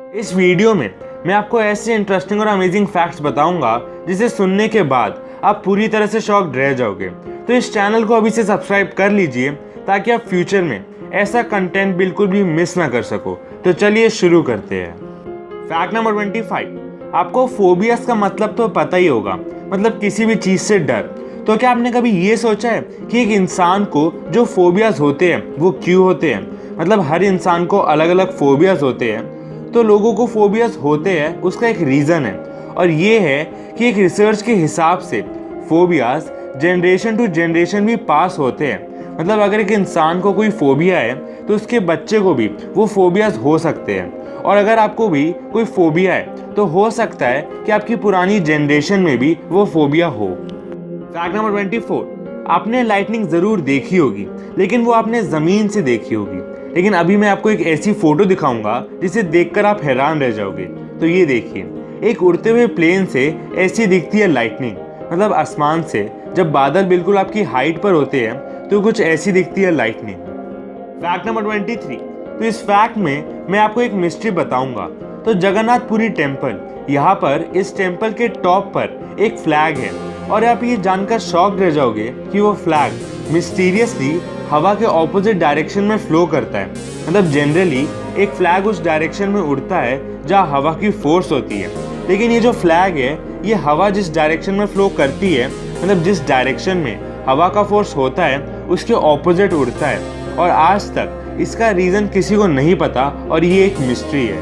इस वीडियो में मैं आपको ऐसे इंटरेस्टिंग और अमेजिंग फैक्ट्स बताऊंगा जिसे सुनने के बाद आप पूरी तरह से शॉक्ड रह जाओगे। तो इस चैनल को अभी से सब्सक्राइब कर लीजिए ताकि आप फ्यूचर में ऐसा कंटेंट बिल्कुल भी मिस ना कर सको। तो चलिए शुरू करते हैं। फैक्ट नंबर 25, आपको फोबियास का मतलब तो पता ही होगा, मतलब किसी भी चीज़ से डर। तो क्या आपने कभी ये सोचा है कि एक इंसान को जो फोबियास होते हैं वो क्यों होते हैं? मतलब हर इंसान को अलग अलग फोबियास होते हैं, तो लोगों को फोबियास होते हैं उसका एक रीज़न है, और ये है कि एक रिसर्च के हिसाब से फोबियास जनरेशन टू जनरेशन भी पास होते हैं। मतलब अगर एक इंसान को कोई फोबिया है तो उसके बच्चे को भी वो फोबियास हो सकते हैं, और अगर आपको भी कोई फोबिया है तो हो सकता है कि आपकी पुरानी जनरेशन में भी वो फोबिया हो। फैक्ट नंबर 24, आपने लाइटनिंग ज़रूर देखी होगी, लेकिन वो आपने ज़मीन से देखी होगी। लेकिन अभी मैं आपको एक ऐसी फ़ोटो दिखाऊंगा जिसे देखकर आप हैरान रह जाओगे। तो ये देखिए, एक उड़ते हुए प्लेन से ऐसी दिखती है लाइटनिंग। मतलब आसमान से जब बादल बिल्कुल आपकी हाइट पर होते हैं तो कुछ ऐसी दिखती है लाइटनिंग। फैक्ट नंबर 23, तो इस फैक्ट में मैं आपको एक मिस्ट्री बताऊंगा। तो जगन्नाथपुरी टेम्पल, यहाँ पर इस टेम्पल के टॉप पर एक फ्लैग है, और आप ये जानकर शॉक्ड रह जाओगे कि वो फ्लैग मिस्टीरियसली हवा के ऑपोजिट डायरेक्शन में फ्लो करता है। मतलब जनरली एक फ्लैग उस डायरेक्शन में उड़ता है जहाँ हवा की फोर्स होती है, लेकिन ये जो फ्लैग है ये हवा जिस डायरेक्शन में फ्लो करती है, मतलब जिस डायरेक्शन में हवा का फोर्स होता है उसके ऑपोजिट उड़ता है, और आज तक इसका रीज़न किसी को नहीं पता, और ये एक मिस्ट्री है।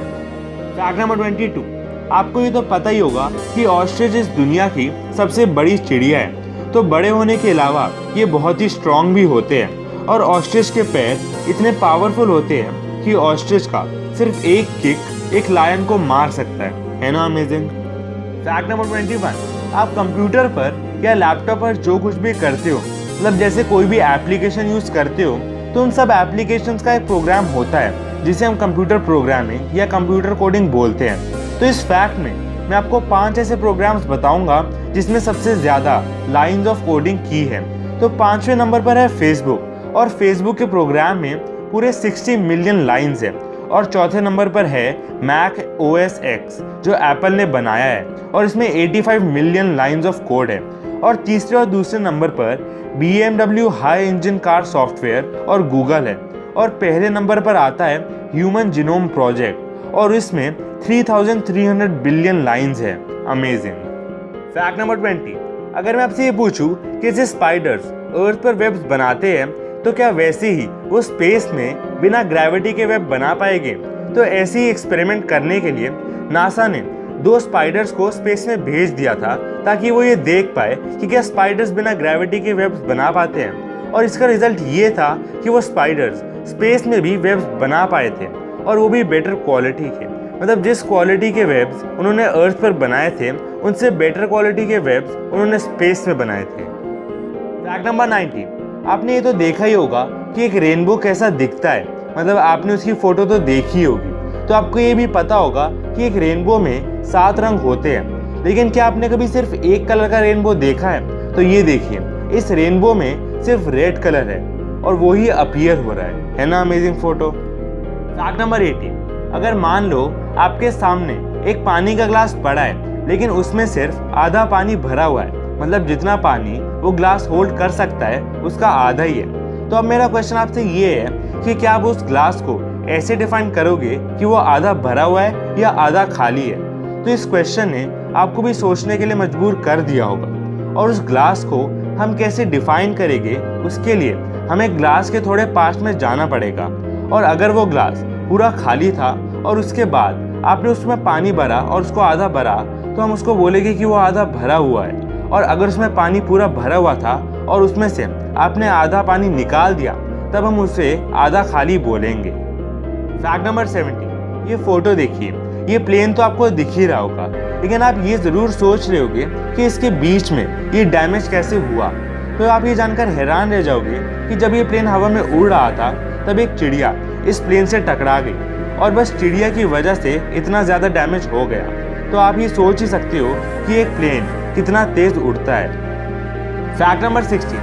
फैक्ट नंबर 22, आपको ये तो पता ही होगा कि ऑस्ट्रिच इस दुनिया की सबसे बड़ी चिड़िया है। तो बड़े होने के अलावा ये बहुत ही स्ट्रॉन्ग भी होते हैं, और ऑस्ट्रिच के पैर इतने पावरफुल होते हैं कि ऑस्ट्रिच का सिर्फ एक किक एक लायन को मार सकता है ना अमेजिंग। फैक्ट नंबर 21, आप कंप्यूटर पर या लैपटॉप पर जो कुछ भी करते हो, मतलब जैसे कोई भी एप्लीकेशन यूज़ करते हो, तो उन सब एप्लीकेशंस का एक प्रोग्राम होता है जिसे हम कंप्यूटर प्रोग्रामिंग या कंप्यूटर कोडिंग बोलते हैं। तो इस फैक्ट में मैं आपको 5 ऐसे प्रोग्राम्स बताऊंगा जिसमें सबसे ज़्यादा लाइंस ऑफ कोडिंग की है। तो 5वें नंबर पर है फेसबुक, और फेसबुक के प्रोग्राम में पूरे 60 मिलियन लाइंस है। और चौथे नंबर पर है मैक OS X जो एप्पल ने बनाया है, और इसमें 85 मिलियन लाइंस ऑफ कोड है। और तीसरे और दूसरे नंबर पर BMW high engine car software और गूगल है। और पहले नंबर पर आता है ह्यूमन जीनोम प्रोजेक्ट, और इसमें 3300 बिलियन लाइंस है। अमेजिंग। फैक्ट नंबर 20, अगर मैं आपसे ये पूछूं कि जैसे स्पाइडर्स अर्थ पर वेब्स बनाते हैं, तो क्या वैसे ही वो स्पेस में बिना ग्रेविटी के वेब बना पाएंगे? तो ऐसे ही एक्सपेरिमेंट करने के लिए नासा ने 2 स्पाइडर्स को स्पेस में भेज दिया था, ताकि वो ये देख पाए कि क्या स्पाइडर्स बिना ग्रेविटी के वेब्स बना पाते हैं। और इसका रिजल्ट ये था कि वो स्पाइडर्स स्पेस में भी वेब्स बना पाए थे, और वो भी बेटर क्वालिटी के। मतलब जिस क्वालिटी के वेब्स उन्होंने अर्थ पर बनाए थे, उनसे बेटर क्वालिटी के वेब्स उन्होंने स्पेस में बनाए थे। फैक्ट नंबर 19, आपने ये तो देखा ही होगा कि एक रेनबो कैसा दिखता है। मतलब आपने उसकी फ़ोटो तो देखी होगी, तो आपको ये भी पता होगा कि एक रेनबो में 7 रंग होते हैं। लेकिन क्या आपने कभी सिर्फ एक कलर का रेनबो देखा है? तो ये देखिए, इस रेनबो में सिर्फ रेड कलर है, और वो ही अपीयर हो रहा है ना अमेजिंग फोटो। फैक्ट नंबर 18, अगर मान लो आपके सामने एक पानी का ग्लास पड़ा है, लेकिन उसमें सिर्फ आधा पानी भरा हुआ है, मतलब जितना पानी वो ग्लास होल्ड कर सकता है उसका आधा ही है। तो अब मेरा क्वेश्चन आपसे ये है कि क्या आप उस ग्लास को ऐसे डिफाइन करोगे कि वो आधा भरा हुआ है या आधा खाली है? तो इस क्वेश्चन ने आपको भी सोचने के लिए मजबूर कर दिया होगा। और उस ग्लास को हम कैसे डिफाइन करेंगे, उसके लिए हमें ग्लास के थोड़े पास में जाना पड़ेगा। और अगर वो ग्लास पूरा खाली था और उसके बाद आपने उसमें पानी भरा और उसको आधा भरा, तो हम उसको बोलेंगे कि वो आधा भरा हुआ है। और अगर उसमें पानी पूरा भरा हुआ था और उसमें से आपने आधा पानी निकाल दिया, तब हम उसे आधा खाली बोलेंगे। फैक्ट नंबर 70, ये फोटो देखिए, ये प्लेन तो आपको दिख ही रहा होगा, लेकिन आप ये ज़रूर सोच रहे होगे कि इसके बीच में ये डैमेज कैसे हुआ। तो आप ये जानकर हैरान रह जाओगे कि जब ये प्लेन हवा में उड़ रहा था, तब एक चिड़िया इस प्लेन से टकरा गई, और बस चिड़िया की वजह से इतना ज़्यादा डैमेज हो गया। तो आप ये सोच ही सकते हो कि एक प्लेन कितना तेज उड़ता है। फैक्ट नंबर 16,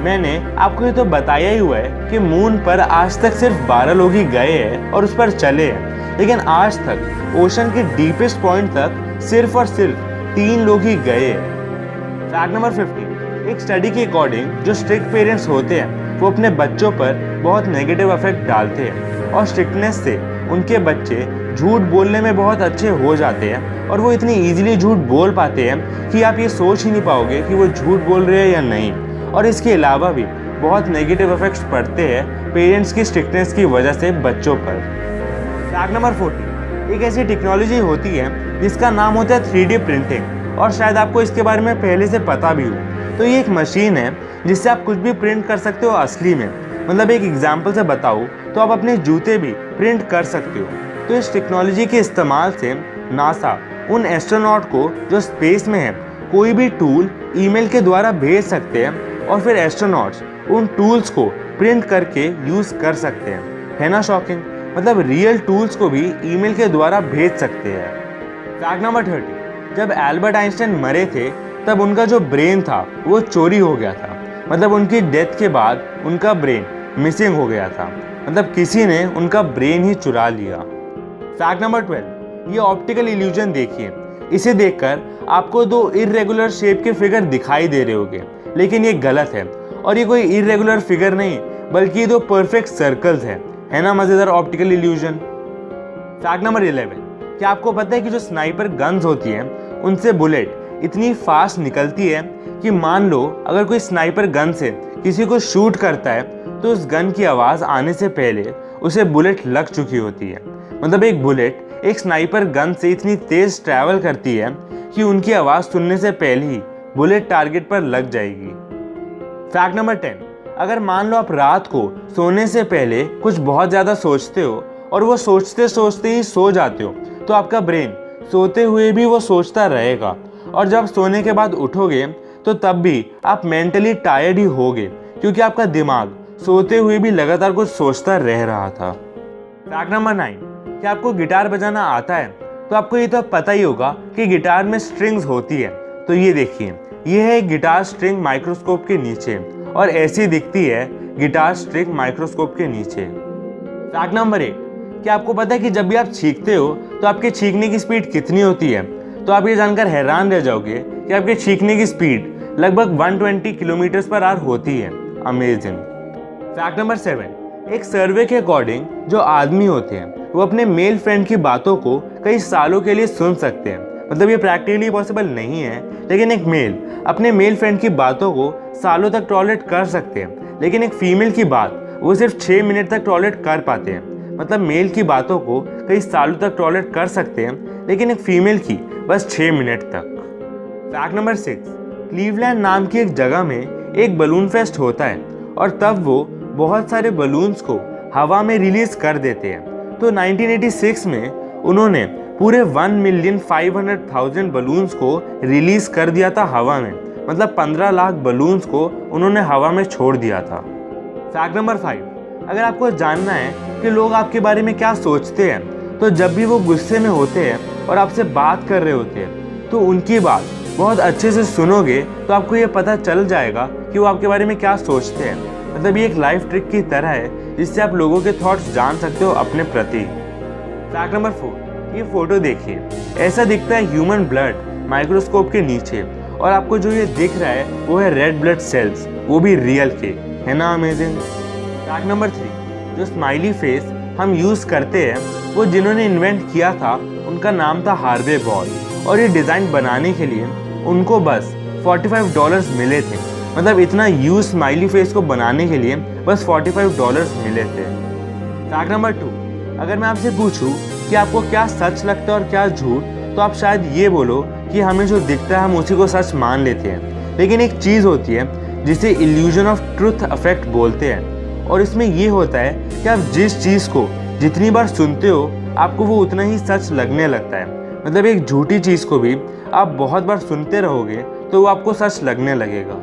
मैंने आपको ये तो बताया ही हुआ है कि मून पर आज तक सिर्फ 12 लोग ही गए हैं और उस पर चले हैं, लेकिन आज तक ओशन के डीपेस्ट पॉइंट तक सिर्फ और सिर्फ 3 लोग ही गए हैं। फैक्ट नंबर 15, एक स्टडी के अकॉर्डिंग जो स्ट्रिक्ट पेरेंट्स होते हैं वो अपने बच्चों पर बहुत नेगेटिव इफेक्ट डालते हैं और स्ट्रिक्टनेस से उनके बच्चे झूठ बोलने में बहुत अच्छे हो जाते हैं और वो इतनी ईजिली झूठ बोल पाते हैं कि आप ये सोच ही नहीं पाओगे कि वो झूठ बोल रहे हैं या नहीं। और इसके अलावा भी बहुत नेगेटिव इफेक्ट्स पड़ते हैं पेरेंट्स की स्ट्रिक्टनेस की वजह से बच्चों पर। फैक्ट नंबर 14, एक ऐसी टेक्नोलॉजी होती है जिसका नाम होता है 3D प्रिंटिंग, और शायद आपको इसके बारे में पहले से पता भी हो। तो ये एक मशीन है जिससे आप कुछ भी प्रिंट कर सकते हो असली में। मतलब एक एग्जाम्पल से बताऊँ तो आप अपने जूते भी प्रिंट कर सकते हो। तो इस टेक्नोलॉजी के इस्तेमाल से नासा उन एस्ट्रोनॉट को जो स्पेस में है कोई भी टूल ईमेल के द्वारा भेज सकते हैं और फिर एस्ट्रोनॉट्स उन टूल्स को प्रिंट करके यूज़ कर सकते हैं। है ना शॉकिंग? मतलब रियल टूल्स को भी ईमेल के द्वारा भेज सकते हैं। फैक्ट नंबर 30, जब एल्बर्ट आइंस्टाइन मरे थे तब उनका जो ब्रेन था वो चोरी हो गया था। मतलब उनकी डेथ के बाद उनका ब्रेन मिसिंग हो गया था। मतलब किसी ने उनका ब्रेन ही चुरा लिया। फैक्ट नंबर 12, ये ऑप्टिकल इल्यूजन देखिए। इसे देखकर आपको 2 इर्रेगुलर शेप के फिगर दिखाई दे रहे होंगे, लेकिन ये गलत है और ये कोई इर्रेगुलर फिगर नहीं बल्कि ये 2 परफेक्ट सर्कल्स हैं। है ना मजेदार ऑप्टिकल इल्यूजन? फैक्ट नंबर 11, क्या आपको पता है कि जो स्नाइपर गन्स होती हैं उनसे बुलेट इतनी फास्ट निकलती है कि मान लो अगर कोई स्नाइपर गन से किसी को शूट करता है तो उस गन की आवाज़ आने से पहले उसे बुलेट लग चुकी होती है। मतलब एक बुलेट एक स्नाइपर गन से इतनी तेज ट्रैवल करती है कि उनकी आवाज़ सुनने से पहले ही बुलेट टारगेट पर लग जाएगी। फैक्ट नंबर 10, अगर मान लो आप रात को सोने से पहले कुछ बहुत ज़्यादा सोचते हो और वो सोचते सोचते ही सो जाते हो तो आपका ब्रेन सोते हुए भी वो सोचता रहेगा, और जब सोने के बाद उठोगे तो तब भी आप मेंटली टायर्ड ही होगे क्योंकि आपका दिमाग सोते हुए भी लगातार कुछ सोचता रह रहा था। फैक्ट नंबर 9, क्या आपको गिटार बजाना आता है? तो आपको ये तो पता ही होगा कि गिटार में स्ट्रिंग्स होती है। तो ये देखिए, ये है एक गिटार स्ट्रिंग माइक्रोस्कोप के नीचे और ऐसी दिखती है गिटार स्ट्रिंग माइक्रोस्कोप के नीचे। फैक्ट नंबर 8, क्या आपको पता है कि जब भी आप छींकते हो तो आपके छींकने की स्पीड कितनी होती है? तो आप ये जानकर हैरान रह जाओगे कि आपके छींकने की स्पीड लगभग 120 किलोमीटर पर आवर होती है। अमेजिंग। फैक्ट नंबर 7, एक सर्वे के अकॉर्डिंग जो आदमी होते हैं वो अपने मेल फ्रेंड की बातों को कई सालों के लिए सुन सकते हैं। मतलब ये प्रैक्टिकली पॉसिबल नहीं है, लेकिन एक मेल अपने मेल फ्रेंड की बातों को सालों तक टॉलरेट कर सकते हैं, लेकिन एक फीमेल की बात वो सिर्फ 6 मिनट तक टॉलरेट कर पाते हैं। मतलब मेल की बातों को कई सालों तक टॉलरेट कर सकते हैं, लेकिन एक फीमेल की बस 6 मिनट तक। फैक्ट नंबर 6, क्लीवलैंड नाम की एक जगह में एक बलून फेस्ट होता है और तब वो बहुत सारे बलून्स को हवा में रिलीज कर देते हैं। तो 1986 में उन्होंने पूरे 1,500,000 बलून्स को रिलीज कर दिया था हवा में। मतलब 15 लाख बलून्स को उन्होंने हवा में छोड़ दिया था। फैक्ट नंबर 5, अगर आपको जानना है कि लोग आपके बारे में क्या सोचते हैं तो जब भी वो गुस्से में होते हैं और आपसे बात कर रहे होते हैं तो उनकी बात बहुत अच्छे से सुनोगे तो आपको ये पता चल जाएगा कि वो आपके बारे में क्या सोचते हैं। मतलब ये एक लाइफ ट्रिक की तरह है जिससे आप लोगों के थॉट्स जान सकते हो अपने प्रति। फैक्ट नंबर 4, ये फोटो देखिए, ऐसा दिखता है ह्यूमन ब्लड माइक्रोस्कोप के नीचे, और आपको जो ये दिख रहा है वो है रेड ब्लड सेल्स, वो भी रियल के। है ना अमेजिंग? फैक्ट नंबर 3, जो स्माइली फेस हम यूज़ करते हैं वो जिन्होंने इन्वेंट किया था उनका नाम था हार्वे बॉल, और ये डिज़ाइन बनाने के लिए उनको बस $45 मिले थे। मतलब इतना यूज स्माइली फेस को बनाने के लिए बस $45 मिले थे। फैक्ट नंबर 2, अगर मैं आपसे पूछूं कि आपको क्या सच लगता है और क्या झूठ, तो आप शायद ये बोलो कि हमें जो दिखता है हम उसी को सच मान लेते हैं। लेकिन एक चीज़ होती है जिसे इल्यूजन ऑफ ट्रुथ इफेक्ट बोलते हैं, और इसमें ये होता है कि आप जिस चीज़ को जितनी बार सुनते हो आपको वो उतना ही सच लगने लगता है। मतलब एक झूठी चीज़ को भी आप बहुत बार सुनते रहोगे तो वो आपको सच लगने लगेगा।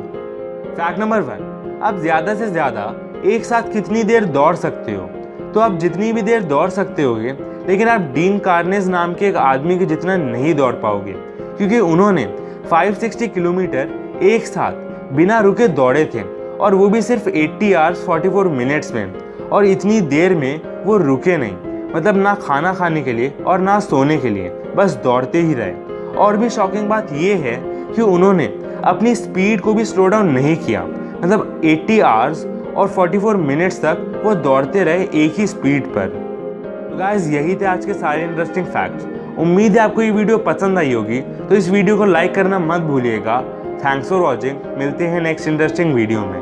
फैक्ट नंबर 1, आप ज़्यादा से ज़्यादा एक साथ कितनी देर दौड़ सकते हो? तो आप जितनी भी देर दौड़ सकते होगे, लेकिन आप डीन कार्नेज नाम के एक आदमी के जितना नहीं दौड़ पाओगे, क्योंकि उन्होंने 560 किलोमीटर एक साथ बिना रुके दौड़े थे, और वो भी सिर्फ 80 आवर्स 44 मिनट्स में। और इतनी देर में वो रुके नहीं, मतलब ना खाना खाने के लिए और ना सोने के लिए, बस दौड़ते ही रहे। और भी शॉकिंग बात ये है कि उन्होंने अपनी स्पीड को भी स्लो डाउन नहीं किया, मतलब 80 आवर्स और 44 मिनट्स तक वो दौड़ते रहे एक ही स्पीड पर। तो गाइस, यही थे आज के सारे इंटरेस्टिंग फैक्ट्स। उम्मीद है आपको ये वीडियो पसंद आई होगी, तो इस वीडियो को लाइक करना मत भूलिएगा। Thanks for watching. मिलते हैं नेक्स्ट इंटरेस्टिंग वीडियो में।